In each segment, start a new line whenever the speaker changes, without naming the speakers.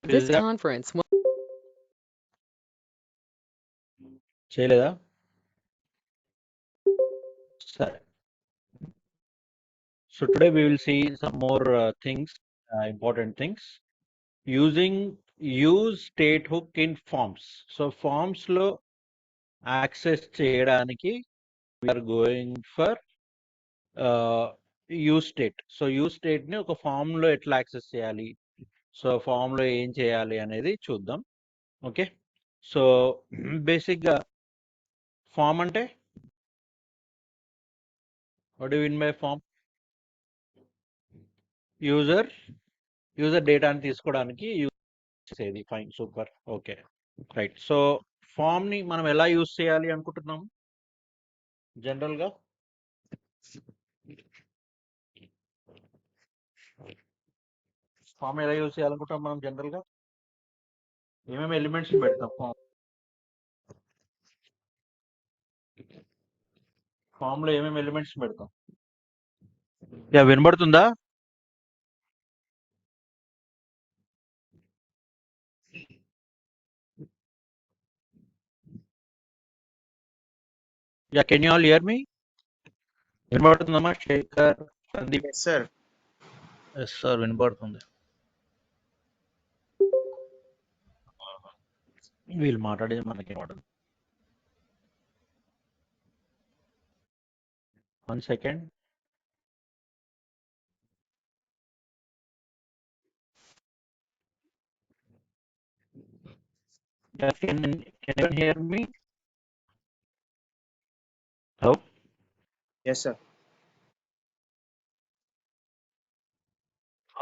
This conference will
చేయలేదా? సరే. So today we will see some more things, important things. Use state hook in forms. So forms లో access చేయడానికి we are going for use state. So use state ని ఒక form లో ఎట్లా access చేయాలి, so form లో ఏం చేయాలి అనేది చూద్దాం. ఓకే, సో బేసిక్ గా ఫామ్ అంటే what you mean by form? User డేటాని తీసుకోవడానికి యూజ్ చేసేది. Fine, super, okay, right. So form ని మనం ఎలా యూజ్ చేయాలి అనుకుంటున్నాం జనరల్ గా? ఫామ్ ఎలా యూజ్ చేయాలనుకుంటాం మనం జనరల్ గా? ఏమేమి ఎలిమెంట్స్ పెడతాం ఫామ్ లో? ఏమేమి ఎలిమెంట్స్ పెడతాం? యా, వినబడుతుందా? Yeah, can you all hear me? వినబడుతుందమ్మా Shekhar, Sandeep?
Yes, sir.
Yes sir, వినబడుతుంది. వీళ్ళు మాట్లాడేది మనకి పడదు. 1 second. Can you hear me? Hello.
Yes, sir.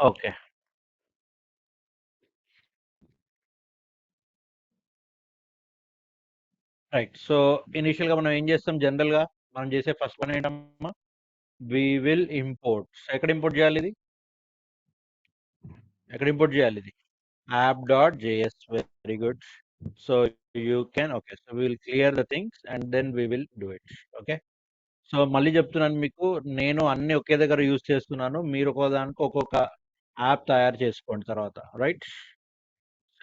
Okay, right. So initial గా మనం ఏం చేస్తాం జనరల్ గా? మనం చేసే ఫస్ట్ పని ఏంటమ్మా? We will import. ఎక్కడ ఇంపోర్ట్ చేయాలి ఇది? ఎక్కడ ఇంపోర్ట్ చేయాలి ఇది? App dot JS. Very good. So you can, okay, so will clear the things and then we will do it. Okay, so మళ్ళీ చెప్తున్నాను మీకు, నేను అన్ని ఒకే దగ్గర యూజ్ చేస్తున్నాను. మీరు ఒక్కోదానికి ఒక్కొక్క యాప్ తయారు చేసుకోండి తర్వాత, రైట్?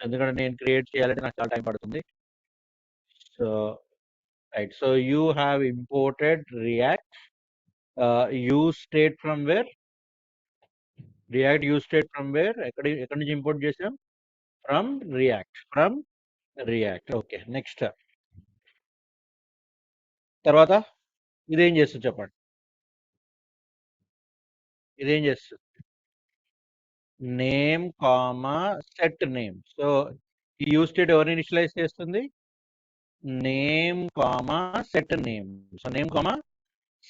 ఎందుకంటే నేను క్రియేట్ చేయాలంటే నాకు చాలా టైం పడుతుంది. So right, so you have imported react use state from where? React use state from where? ఎక్కడి నుంచి ఇంపోర్ట్ చేసాం? From react. ఓకే, నెక్స్ట్ తర్వాత ఇదేం చేస్తుంది చెప్పండి? ఇదేం చేస్తుంది? Name comma set name. So ఈ యూజ్ స్టేట్ ఎవరు ఇనిషియలైజ్ చేస్తుంది? Name comma set name. So name comma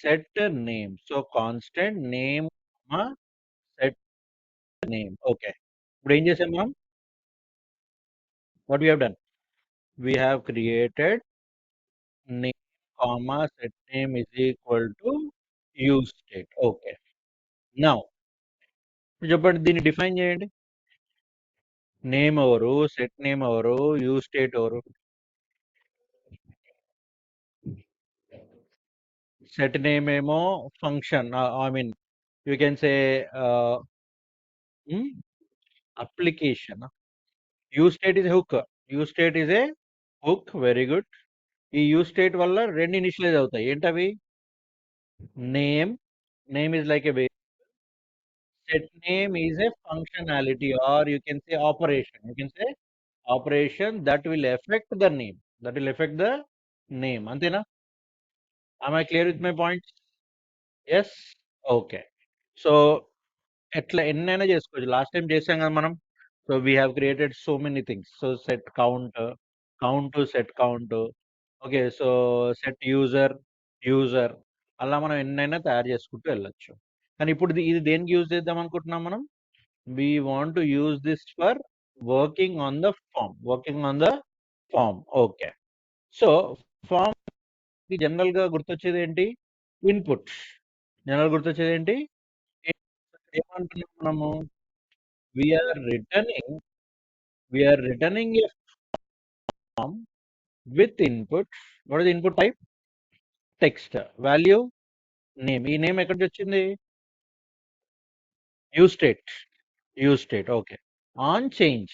set name. So constant name comma set name. Okay, ఇప్పుడు ఏం చేసాం మనం? What we have done? We have created name comma set name is equal to use state. Okay, now చెప్పండి, దీన్ని define చేయండి. Name ఎవరు, set name ఎవరు, use state ఎవరు? సెట్ నేమ్ ఏమో function, I mean you can say application. Use state is hook. Use state is a hook. Very good. ఈ use state వల్ల రెండు ఇనిషియలైజ్ అవుతాయి. ఏంటవి? Name. Name is like A set name is a functionality, or you can say operation. You can say operation that will affect the name. That will affect the name. Antena? Am I clear with my points? Yes? Okay. So ఎట్లా ఎన్నైనా చేసుకోవచ్చు. Last time చేసాం కదా మనం. So we have created so many things. So set count, count to set count, okay, so set user అలా మనం ఎన్నైనా తయారు చేసుకుంటూ వెళ్ళొచ్చు. కానీ ఇప్పుడు ఇది దేనికి యూజ్ చేద్దాం అనుకుంటున్నాం మనం? we want to use this for working on the form. Okay, so form కి జనరల్ గా గుర్తొచ్చేది ఏంటి? ఇన్పుట్. జనరల్ గుర్తొచ్చేది ఏంటి? ఏమంటున్నాం మనము? we are returning a form with input. What is the input type? Text. Value name. ఈ name ఎక్కడి నుంచి వచ్చింది? use state. Okay, on change.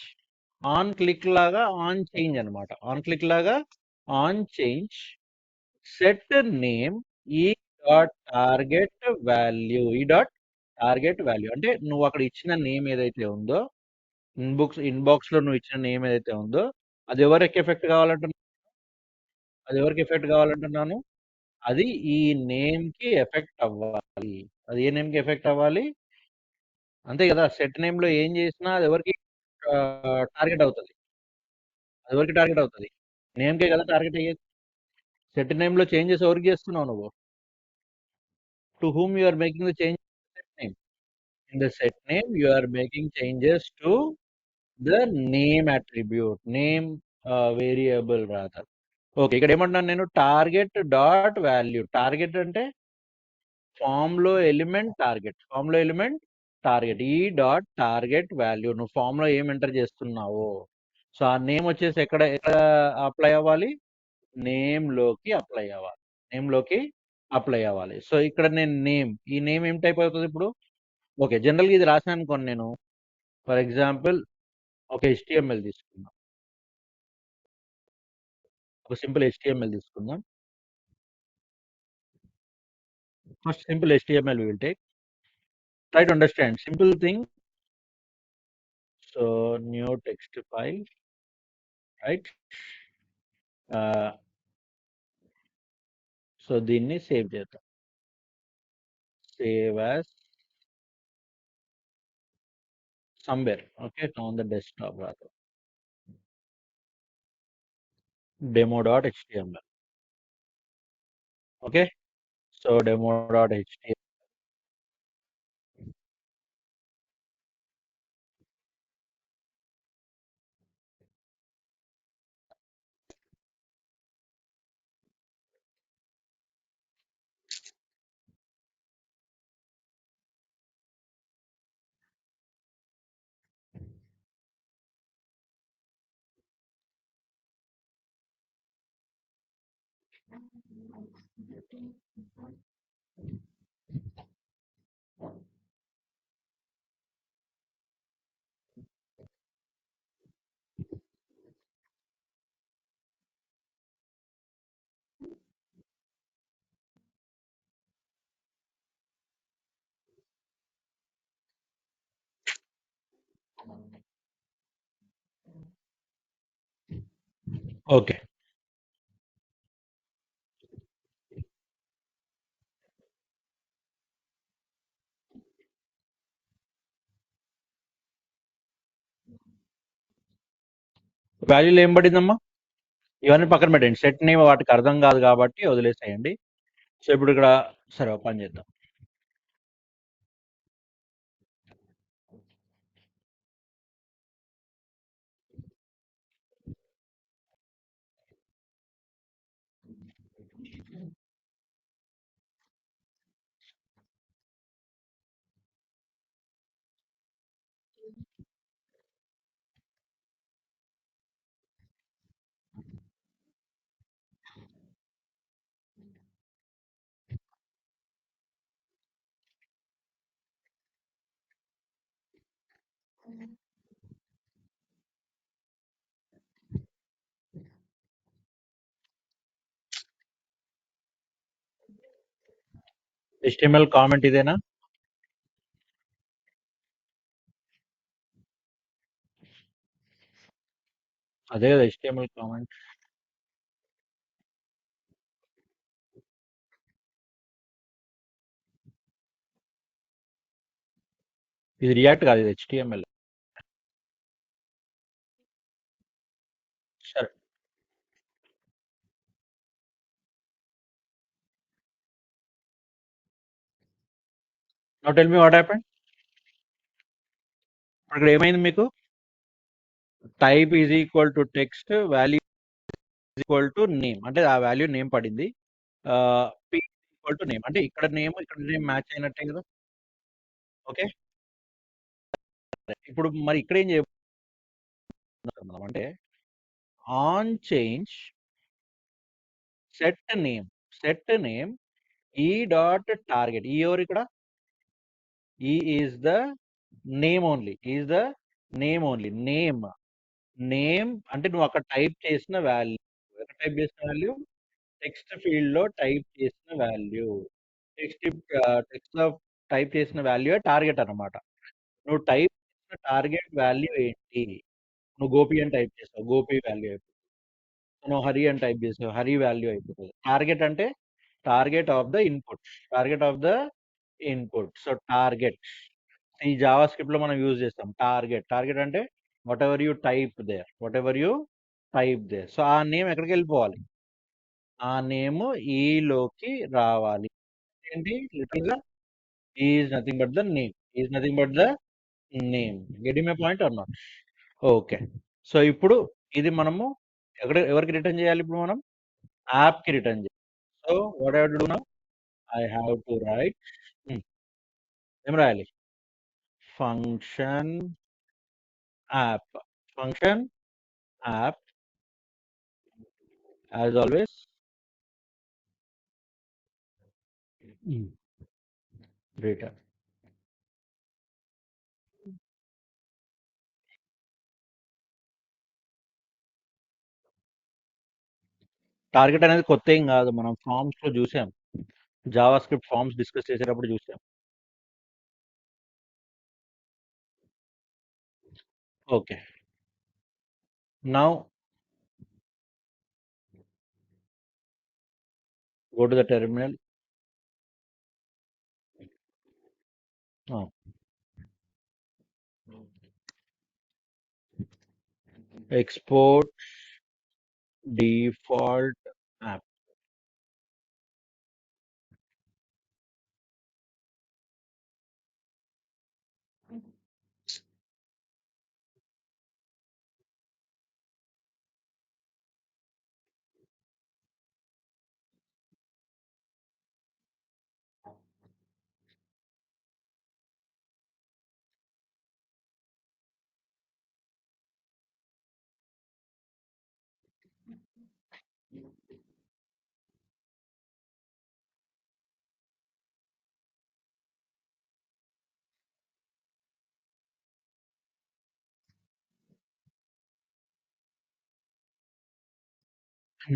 On click లాగా ఆన్ చేంజ్ అనమాట. ఆన్ క్లిక్ లాగా ఆన్ చేంజ్ సెట్ నేమ్ ఈ dot target value. ఈ dot target value అంటే నువ్వు అక్కడ ఇచ్చిన నేమ్ ఏదైతే ఉందో, ఇన్బాక్స్ లో నువ్వు ఇచ్చిన నేమ్ ఏదైతే ఉందో, అది ఎవరికి ఎఫెక్ట్ కావాలంటున్నా అది ఎవరికి ఎఫెక్ట్ కావాలంటున్నాను అది ఈ నేమ్ కి ఎఫెక్ట్ అవ్వాలి. అది ఏ నేమ్ కి ఎఫెక్ట్ అవ్వాలి? అంతే కదా. సెట్ నేమ్ లో ఏం చేసినా అది ఎవరికి టార్గెట్ అవుతుంది. అది ఎవరికి టార్గెట్ అవుతుంది? నేమ్ కే కదా టార్గెట్ అయ్యేది. సెట్ నేమ్ లో చేంజెస్ ఎవరికి చేస్తున్నావు నువ్వు? To whom you are making the change set name. In the set name you are making changes to the name attribute, name variable rather. Okay, ఇక్కడ ఏమంటున్నాను నేను? Target dot value. టార్గెట్ అంటే form లో element target. Form లో element target. ఈ dot target value. నువ్వు form లో ఏం ఎంటర్ చేస్తున్నావో, సో ఆ నేమ్ వచ్చేసి ఎక్కడ ఎక్కడ అప్లై అవ్వాలి? నేమ్ లోకి అప్లై అవ్వాలి. నేమ్ లోకి అప్లై అవ్వాలి. సో ఇక్కడ నేను నేమ్, ఈ నేమ్ ఏం టైప్ అవుతుంది ఇప్పుడు? ఓకే, జనరల్ గా ఇది రాసాను అనుకోండి నేను. ఫర్ ఎగ్జాంపుల్ ఒక HTML తీసుకుందాం. ఒక సింపుల్ HTML తీసుకుందాం. First simple HTML we will take. Try to understand simple thing. So new text file, right? So దీన్ని సేవ్ చేద్దాం. Save as somewhere, okay, on the desktop rather. Demo.html. Okay, so demo.html. Okay, వాల్యూలు ఏం పడిందమ్మా? ఇవన్నీ పక్కన పెట్టండి. Set name వాటికి అర్థం కాదు కాబట్టి వదిలేసేయండి. సో ఇప్పుడు ఇక్కడ సరే ఒక పని చేద్దాం. HTML కామెంట్ ఇదేనా? అదే కదా HTML కామెంట్. ఇది రియాక్ట్ కాదు, ఇది HTML. సరే, now tell me what happened. ఇక్కడ ఏమైంది మీకు? Type is equal to text, value equal to name, అంటే ఆ వాల్యూ నేమ్ పడింది. పి ఈక్వల్ టు నేమ్, అంటే ఇక్కడ నేమ్ మ్యాచ్ అయినట్టే కదా. ఓకే, ఇప్పుడు మరి ఇక్కడ ఏం చేయబోతున్నాం మనం అంటే ఆన్ చేంజ్ సెట్ నేమ్ ఈ డాట్ టార్గెట్. ఈ ఎవరు ఇక్కడ? ఈ is the name only, name name అంటే నువ్వు అక్కడ టైప్ చేసిన వాల్యూ. ఎక్కడ టైప్ చేసిన వాల్యూ? టెక్స్ట్ ఫీల్డ్‌లో టైప్ చేసిన వాల్యూ. టెక్స్ట్ టెక్స్ట్‌లో టైప్ చేసిన వాల్యూ టార్గెట్ అన్నమాట. నువ్వు టైప్ చేసిన టార్గెట్ వాల్యూ ఏంటి? నువ్వు గోపి అని టైప్ చేసావు. గోపి వాల్యూ అయిపోతుంది. నువ్వు హరి అని టైప్ చేసావు. హరి వాల్యూ అయిపోతుంది. టార్గెట్ అంటే target of the input. Target of the input. So target ఈ జావా స్క్రిప్ట్ లో మనం యూజ్ చేస్తాం. టార్గెట్ టార్గెట్ అంటే whatever you type there, whatever you type there. So ఆ నేమ్ ఎక్కడికి వెళ్ళిపోవాలి? ఆ నేమ్ ఈలోకి రావాలి. ఏంటి లిటిల్ గా is nothing but the name. Is nothing but the name. Getting my point or not? Okay. So ఇప్పుడు ఇది మనము ఎవరికి రిటర్న్ చేయాలి? ఇప్పుడు మనం యాప్ కి రిటర్న్ చేయాలి. So what have to do now? I have to right ఏం రాయాలి? Function app. Function app as always return. Target అనేది కొత్త ఏం కాదు, మనం ఫార్మ్స్ లో చూసాం. జావా స్క్రిప్ట్ ఫార్మ్స్ డిస్కస్ చేసేటప్పుడు చూసాం. Okay. Now go to the terminal. Export default app.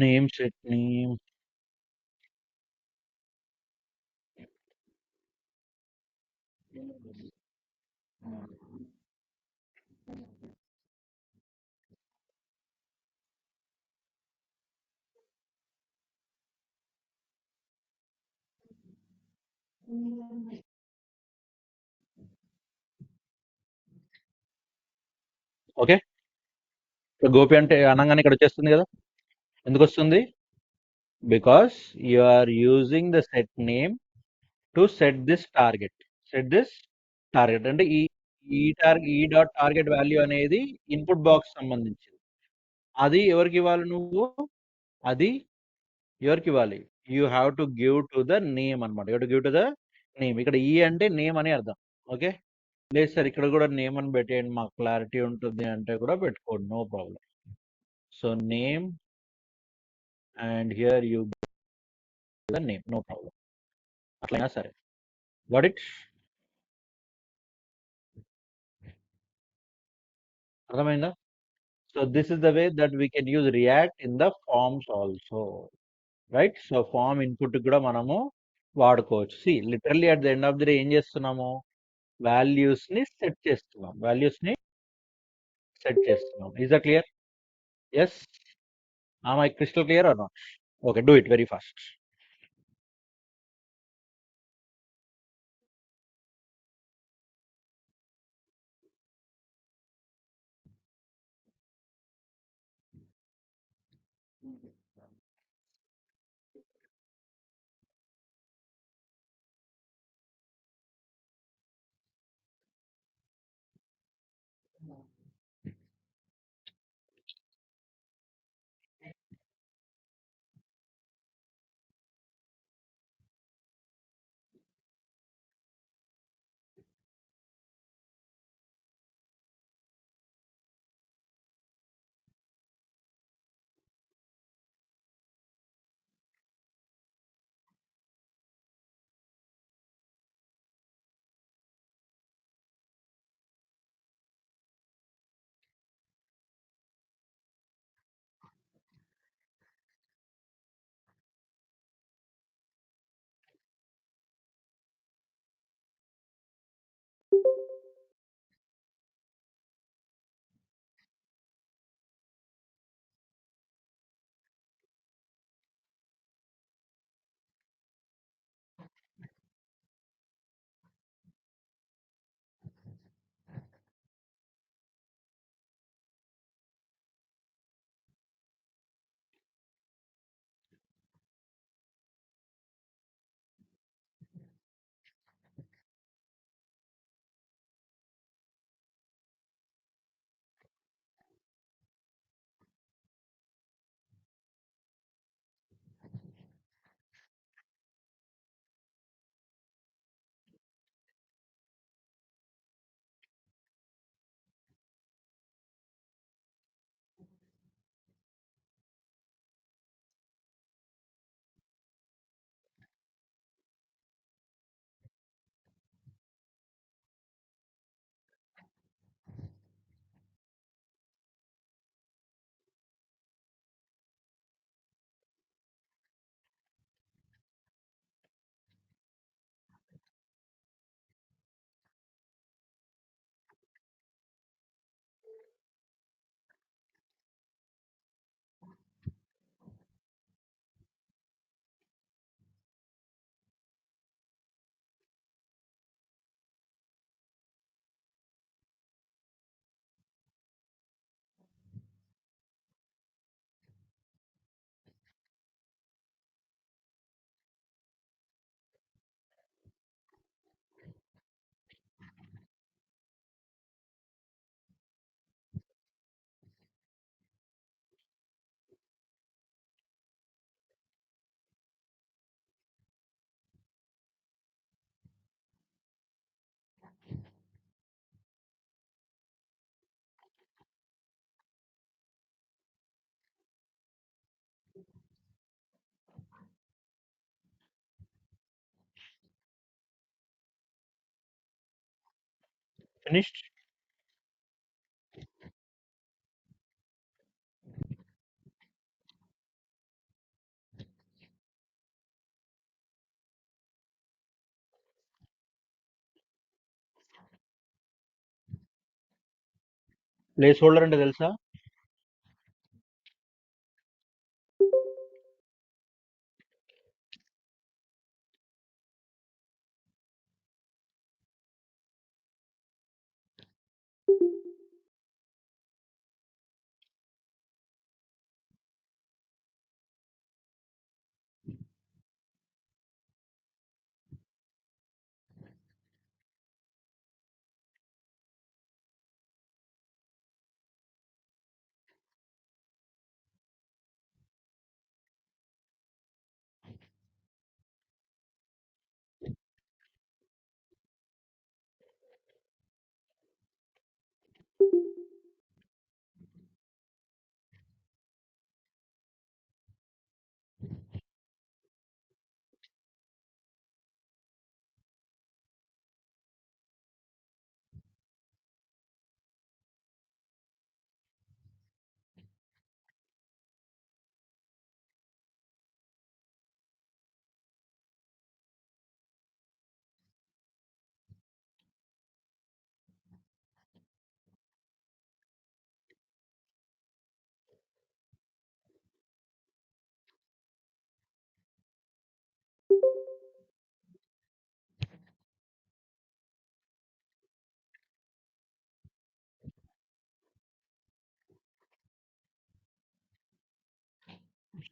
Name set name. Okay. Gopi అంటే అనగానే ఇక్కడ వచ్చేస్తుంది కదా. ఎందుకు వస్తుంది? Because you are using the set name to set this target. Set this target అంటే ఈ డాట్ టార్గెట్ వాల్యూ అనేది ఇన్పుట్ బాక్స్ సంబంధించింది. అది ఎవరికి ఇవ్వాలి నువ్వు? అది ఎవరికి ఇవ్వాలి? You have to give to the name అనమాట. You to give to the name. ఇక్కడ ఈ అంటే నేమ్ అని అర్థం. ఓకే. లేదు సార్ ఇక్కడ కూడా నేమ్ అని పెట్టేయండి మాకు క్లారిటీ ఉంటుంది అంటే కూడా పెట్టుకోండి, no problem. So name and here you the name, no problem. అట్లయినా సరే. వాట్ ఇట్ అర్థమైందా? So this is the way that we can use React in the forms also, right? So form input కూడా మనము వాడుకోవచ్చు. See literally at the end of the day ఏం చేస్తున్నాము? Values ని set చేస్తున్నాం. వాల్యూస్ ని set చేస్తున్నాం. Is that clear? Yes. Am I crystal clear or not? Okay, do it very fast. Finished. Place holder అంటే తెలుసా?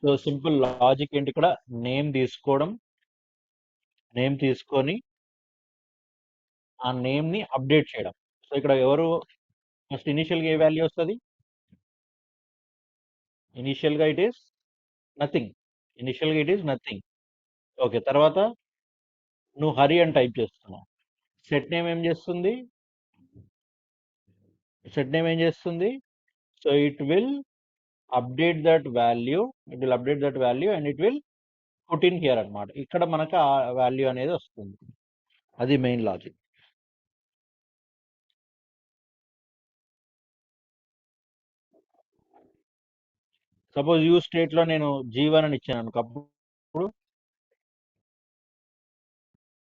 సో సింపుల్ లాజిక్ ఏంటి ఇక్కడ? నేమ్ తీసుకోవడం, నేమ్ తీసుకొని ఆ నేమ్ ని అప్డేట్ చేయడం. సో ఇక్కడ ఎవరు ఫస్ట్ ఇనిషియల్ గా ఏ వాల్యూ వస్తుంది? ఇనిషియల్ గా ఇట్ ఈస్ నథింగ్. ఇనిషియల్ గా ఇట్ ఈస్ నథింగ్. ఓకే, తర్వాత నువ్వు హరి అని టైప్ చేస్తున్నావు. సెట్ నేమ్ ఏం చేస్తుంది? సెట్ నేమ్ ఏం చేస్తుంది? So it will update that value, it will update that value and it will put in here అన్నమాట. ఇక్కడ మనకు ఆ వాల్యూ అనేది వస్తుంది. అది main logic. Suppose you state లో నేను జీవన్ అని ఇచ్చాను అనుకో, అప్పుడు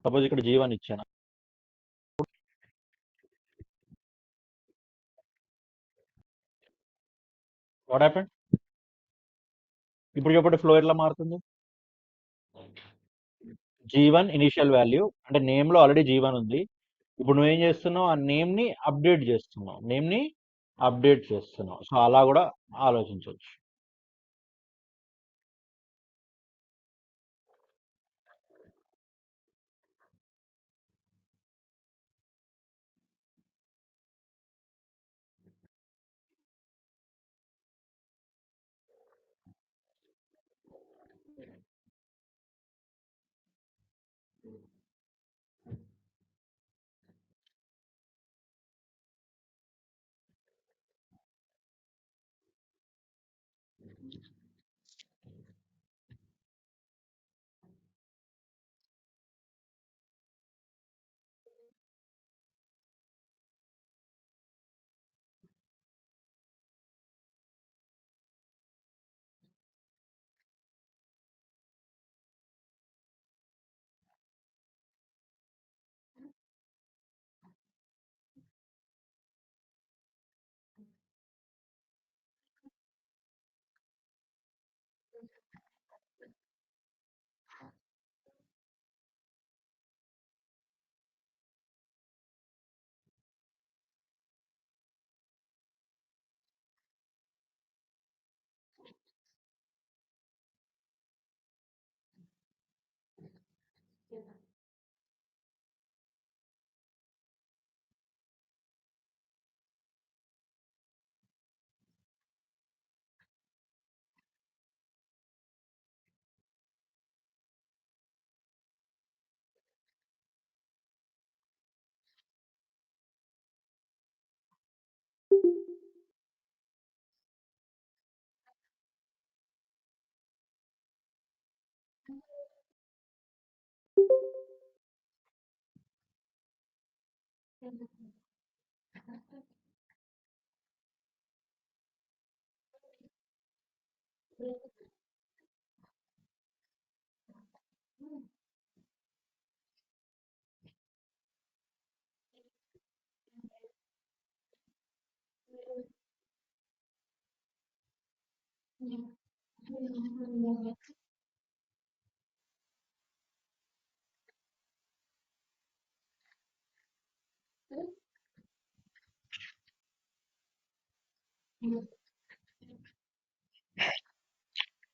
సపోజ్ ఇక్కడ జీవన్ ఇచ్చాను. What happened? ఇప్పుడు చెప్పండి, ఫ్లో ఎట్లా మారుతుంది? జీవన్ ఇనిషియల్ వాల్యూ అంటే నేమ్ లో ఆల్రెడీ జీవన్ ఉంది. ఇప్పుడు నువ్వేం చేస్తున్నావు? ఆ నేమ్ ని అప్డేట్ చేస్తున్నావు, నేమ్ ని అప్డేట్ చేస్తున్నావు. సో అలా కూడా ఆలోచించవచ్చు.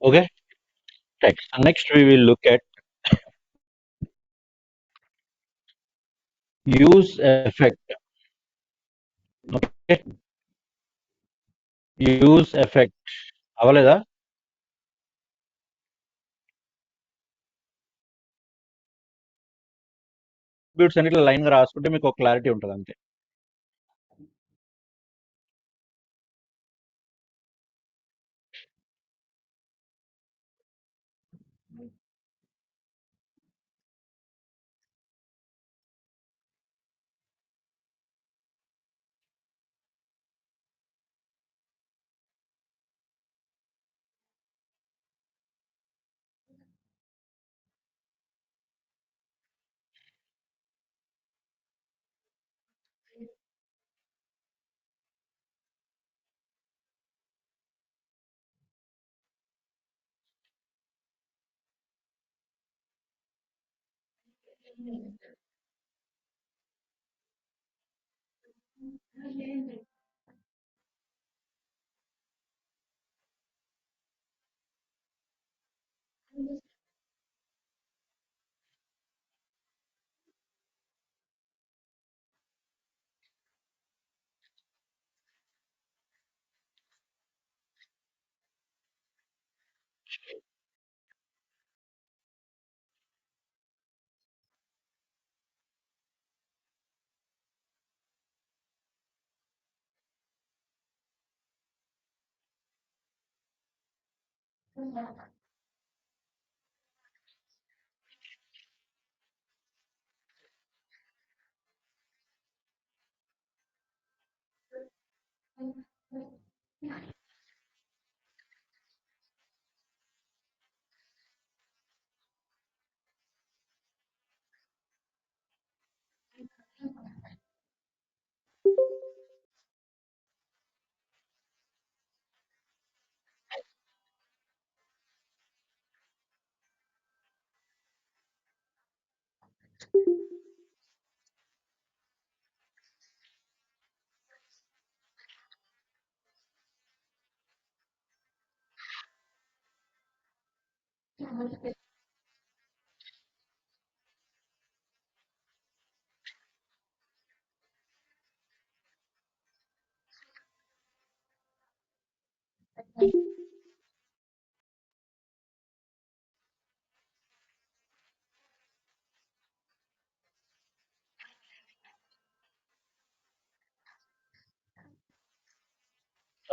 Okay. Text. Next, we will look at use effect. Okay. Use effect అవ్వలేదా? అట్రిబ్యూట్స్ అన్నిట్లో లైన్ గా రాసుకుంటే మీకు ఒక క్లారిటీ ఉంటుంది అంతే.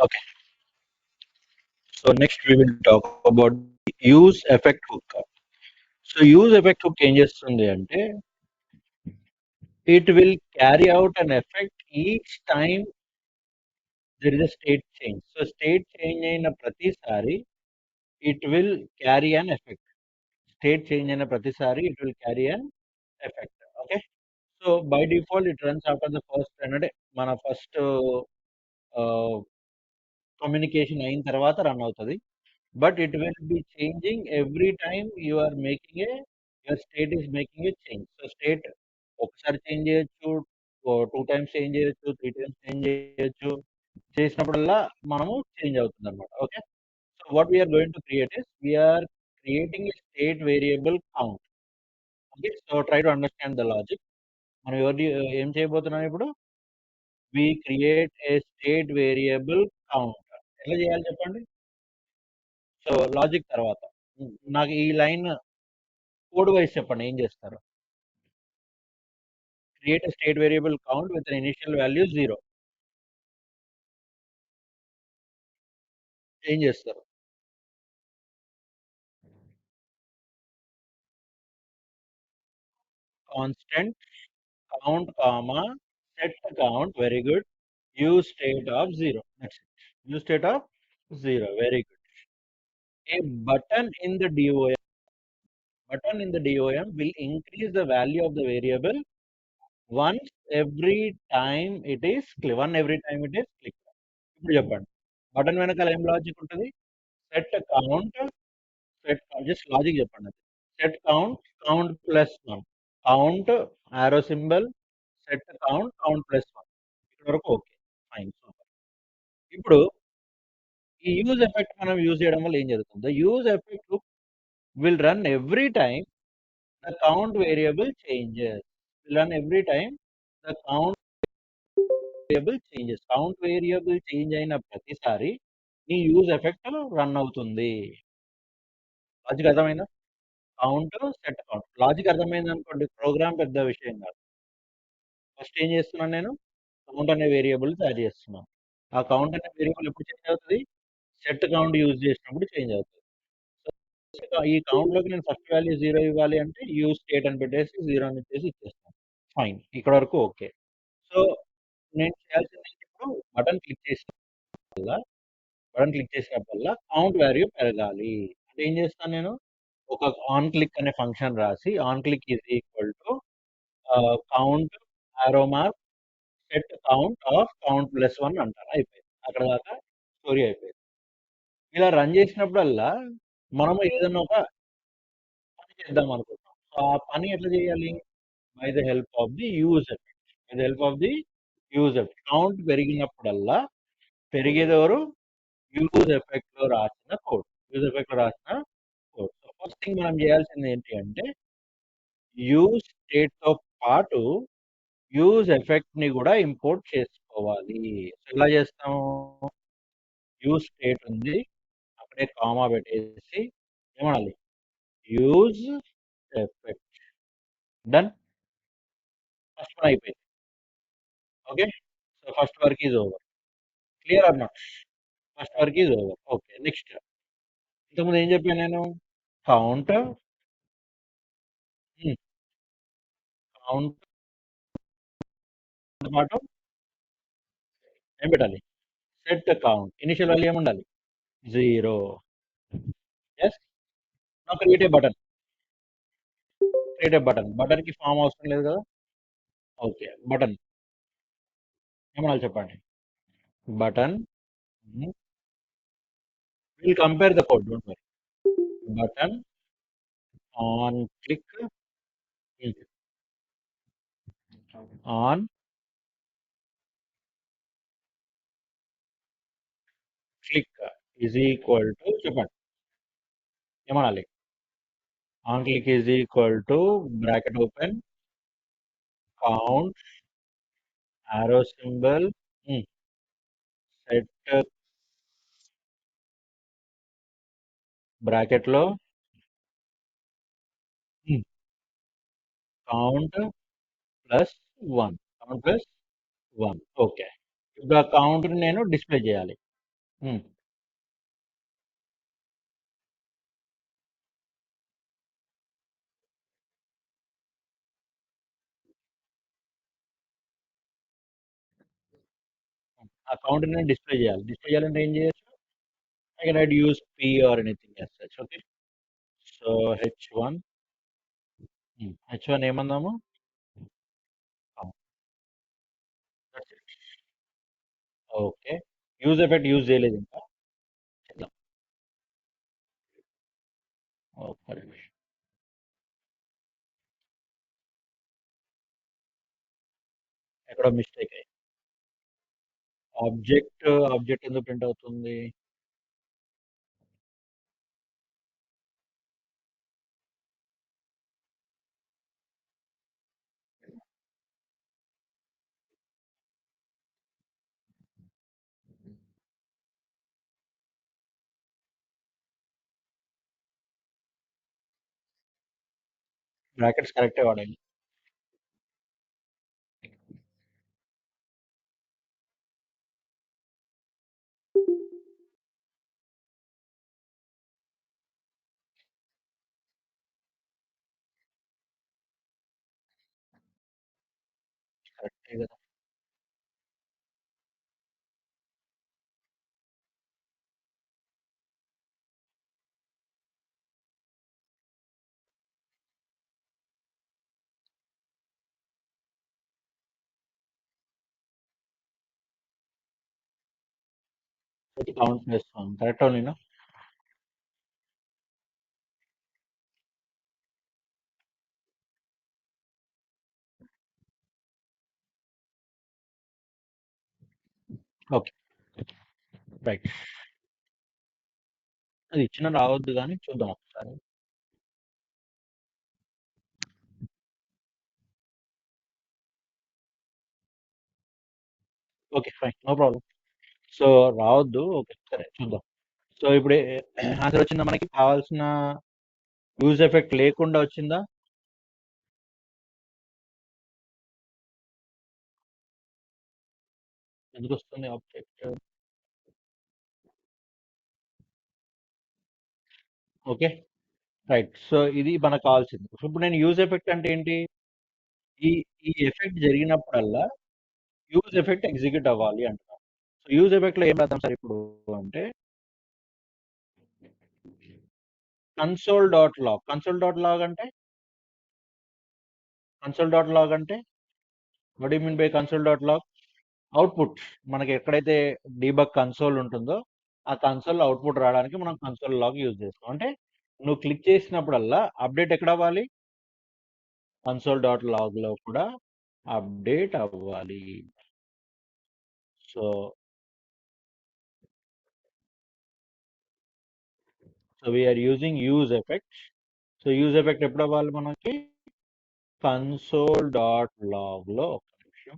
Okay. So next we will talk about use effect hook. So use effect hook ఏం చేస్తుంది అంటే it will carry out an effect each time there is a state change. So state change అయిన ప్రతిసారి it will carry an effect. State change అయిన ప్రతిసారి it will carry an effect. Okay. So by default it runs after the first అంటే మన first communication అయిన తర్వాత run అవుతుంది. But it will be changing every time you are making a your state is making a change. So state ఒకసారి change చేయొచ్చు, two times change చేయొచ్చు, three times change చేయొచ్చు. చేసినప్పుడల్లా మనము చేంజ్ అవుతుంది అనమాట. Okay. So what we're going to create is we're creating a state variable count. Okay. So try to understand the logic. మనం ఏం చేయబోతున్నాం ఇప్పుడు? We create a state variable count. ఎట్లా చేయాలి చెప్పండి? సో లాజిక్ తర్వాత నాకు ఈ లైన్ కోడ్ వైస్ చెప్పండి ఏం చేస్తారు? Create a state variable count with an initial value 0. ఏం చేస్తారు? Constant count comma set count, very good. Use state of 0. That's it. Use state of 0, very good. A button in the DOM will increase the value of the variable once every time it is clicked. ఇప్పుడు చెప్పండి. Button వెనకాల ఏం logic ఉంటది? Set count, just logic చెప్పండి అది. Set count, count plus 1. Count, arrow symbol, set count, count plus 1. ఇక్కడ వరకు okay. Fine. Super. ఇప్పుడు ఈ యూజ్ ఎఫెక్ట్ మనం యూజ్ చేయడం వల్ల ఏం జరుగుతుంది? The use effect will run every time the count variable changes. Will run every time the count variable changes. Count variable change అయిన ప్రతిసారి నీ యూజ్ ఎఫెక్ట్ రన్ అవుతుంది. లాజిక్ అర్థమైందా? Count, set count. లాజిక్ అర్థమైంది అనుకోండి, ప్రోగ్రామ్ పెద్ద విషయం కాదు. ఫస్ట్ ఏం చేస్తున్నాను నేను? కౌంట్ అనే వేరియబుల్ తయారు చేస్తున్నాను. ఆ కౌంట్ అనే వేరియబుల్ ఎప్పుడు చేంజ్ అవుతుంది? సెట్ కౌంట్ యూజ్ చేసినప్పుడు చేంజ్ అవుతుంది. ఈ కౌంట్ లోకి నేను ఫస్ట్ వాల్యూ 0 ఇవ్వాలి అంటే యూజ్ స్టేట్ అని పెట్టేసి 0 అని చెప్పేసి ఇచ్చేస్తాను. ఫైన్. ఇక్కడ వరకు ఓకే. సో నేను చేయాల్సింది ఇప్పుడు బటన్ క్లిక్ చేసినప్పుడల్లా కౌంట్ వాల్యూ పెరగాలి. అంటే ఏం చేస్తాను నేను? ఒక ఆన్ క్లిక్ అనే ఫంక్షన్ రాసి on click is equal to count arrow mark set count of count plus 1 అంటాను. అయిపోయింది. అక్కడ దాకా స్టోరీ అయిపోయింది. ఇలా రన్ చేసినప్పుడల్లా మనము ఏదైనా ఒక పని చేద్దాం అనుకుంటాం. సో ఆ పని ఎట్లా చేయాలి? By the help of the use effect. By the help of the use effect. Count పెరిగినప్పుడల్లా పెరిగేదెవరు? యూజ్ ఎఫెక్ట్ లో రాసిన కోడ్. యూజ్ ఎఫెక్ట్ లో రాసిన కోడ్. సో ఫస్ట్ థింగ్ మనం చేయాల్సింది ఏంటి అంటే యూజ్ స్టేట్ తో పాటు యూజ్ ఎఫెక్ట్ ని కూడా ఇంపోర్ట్ చేసుకోవాలి. సో ఎలా చేస్తాము? యూజ్ స్టేట్ ఉంది, అక్కడే కామా పెట్టేసి ఏమనాలి? Use effect. Done. First one అయిపోయింది. Okay. So first work is over. Clear or not? First work is over. Okay. Next ఇంతకుముందు ఏం చెప్పాను నేను? కౌంట్, కౌంట్ పాటు ఏం పెట్టాలి? Set count. ఇనిషియల్ వాల్యూ ఏముండాలి? 0. ఎస్. నా create a button. Create a button. Button కి ఫామ్ అవసరం లేదు కదా? ఓకే. బటన్ ఏమనాలి చెప్పండి? Button will compare the code. Don't worry. Button on click on click is equal to చెప్పండి ఏమనాలి? On click is equal to bracket open count arrow symbol set bracket లో count plus 1. Count plus 1. Okay. ఇప్పుడు ఆ count ని నేను display చేయాలి. ఆ count ని డిస్ప్లే చేయాలి. డిస్ప్లే చేయాలంటే ఏం చేయొచ్చు? I can write use p or anything as such. Okay. So h1 h1 ఏమన్నాము? ఓకే. యూజ్ ఎఫెక్ట్ యూజ్ చేయలేదు ఇంకా. చేద్దాం. ఒక్క నిమిషం. ఎక్కడో మిస్టేక్ అయ్యింది. ఆబ్జెక్ట్ ఎందుకు ప్రింట్ అవుతుంది? బ్రాకెట్స్ కరెక్టే వాడండి. కరెక్టే కదా? కౌంట్ చేస్తాను కరెక్ట్ నేను. ఓకే. రైట్. అది ఇచ్చిన రావద్దు కానీ చూద్దాం ఒకసారి. Okay, fine, no problem. So రావద్దు, ఓకే సరే చూద్దాం. సో ఇప్పుడు ఆన్సర్ వచ్చిందా మనకి కావాల్సిన యూజ్ ఎఫెక్ట్ లేకుండా వచ్చిందా? ఎందుకు వస్తుంది ఆబ్జెక్ట్? Okay, right. సో ఇది మనకు కావాల్సింది. సో ఇప్పుడు నేను యూజ్ ఎఫెక్ట్ అంటే ఏంటి? ఈ ఈ ఎఫెక్ట్ జరిగినప్పుడల్లా యూజ్ ఎఫెక్ట్ ఎగ్జిక్యూట్ అవ్వాలి అంటున్నాను. సో యూజ్ ఎఫెక్ట్ లో ఏం రాద్దాం సార్ ఇప్పుడు అంటే కన్సోల్.లాగ్. కన్సోల్.లాగ్ అంటే కన్సోల్.లాగ్ అంటే what you mean by console log? Output. మనకి ఎక్కడైతే డీబగ్ కన్సోల్ ఉంటుందో ఆ కన్సోల్ అవుట్పుట్ రావడానికి మనం కన్సోల్ లాగ్ యూజ్ చేస్తాం. అంటే నువ్వు క్లిక్ చేసినప్పుడల్లా అప్డేట్ ఎక్కడ అవ్వాలి? కన్సోల్.లాగ్ లో కూడా అప్డేట్ అవ్వాలి. So so we're using use effect. So use effect ఎప్పుడు అవ్వాలి మనకి? కన్సోల్.లాగ్ లో. ఒక నిమిషం.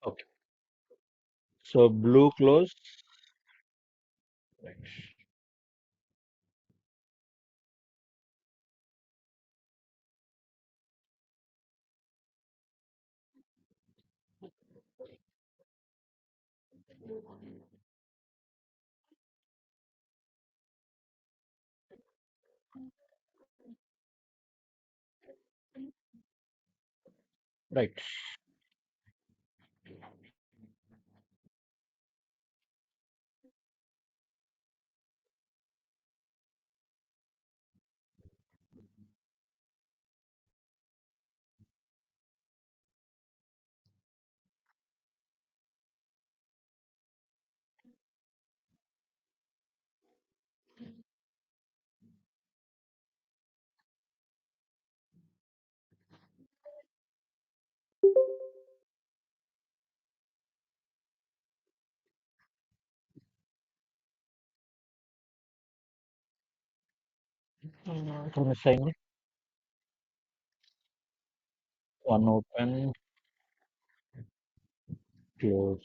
Okay. So blue close. Right. ఇక్కడ మిస్ అయింది. One open close.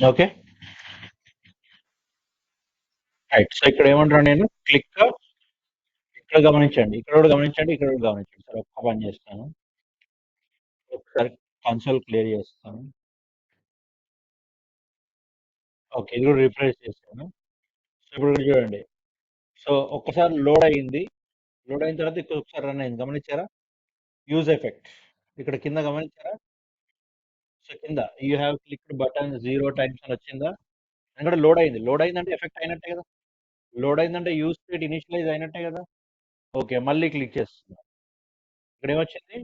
Okay. Right. So ఇక్కడ ఏమంటున్నా నేను క్లిక్ ఇక్కడ గమనించండి. ఇక్కడ కూడా గమనించండి. ఇక్కడ కూడా గమనించండి. సరే ఒక్క పని చేస్తాను. ఒకసారి కన్సోల్ క్లియర్ చేస్తాను. ఓకే. ఇది కూడా రిఫ్రెష్ చేశాను. సో ఇప్పుడు కూడా చూడండి. సో ఒక్కసారి లోడ్ అయింది. లోడ్ అయిన తర్వాత ఇక్కడ ఒకసారి రన్ అయింది. గమనించారా? Use effect. ఇక్కడ కింద గమనించారా? సో కింద you have clicked button 0 times అని వచ్చిందా? అది కూడా లోడ్ అయింది. లోడ్ అయిందంటే ఎఫెక్ట్ అయినట్టే కదా! లోడ్ అయిందంటే యూజ్ స్టేట్ ఇనిషియలైజ్ అయినట్టే కదా! ఓకే. మళ్ళీ క్లిక్ చేస్తున్నా. ఇక్కడ ఏమొచ్చింది?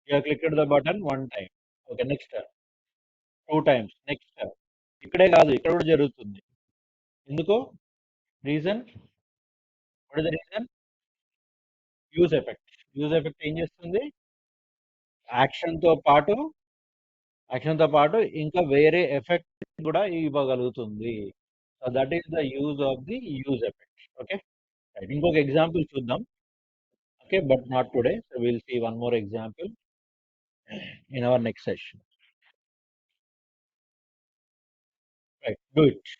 You have clicked the button 1 time. Okay. Next 2 times. Next ఇక్కడే కాదు ఇక్కడ కూడా జరుగుతుంది. ఎందుకు? Reason? What is the reason? Use effect. Use effect ఏం చేస్తుంది? యాక్షన్‌తో పాటు యాక్షన్‌తో పాటు ఇంకా వేరే ఎఫెక్ట్ కూడా ఇవ్వగలుగుతుంది. So that is the use of the use effect. Okay. Right. ఇంకొక ఎగ్జాంపుల్ చూద్దాం. Okay. But not today. So will see one more example in our next session. Right. Do it.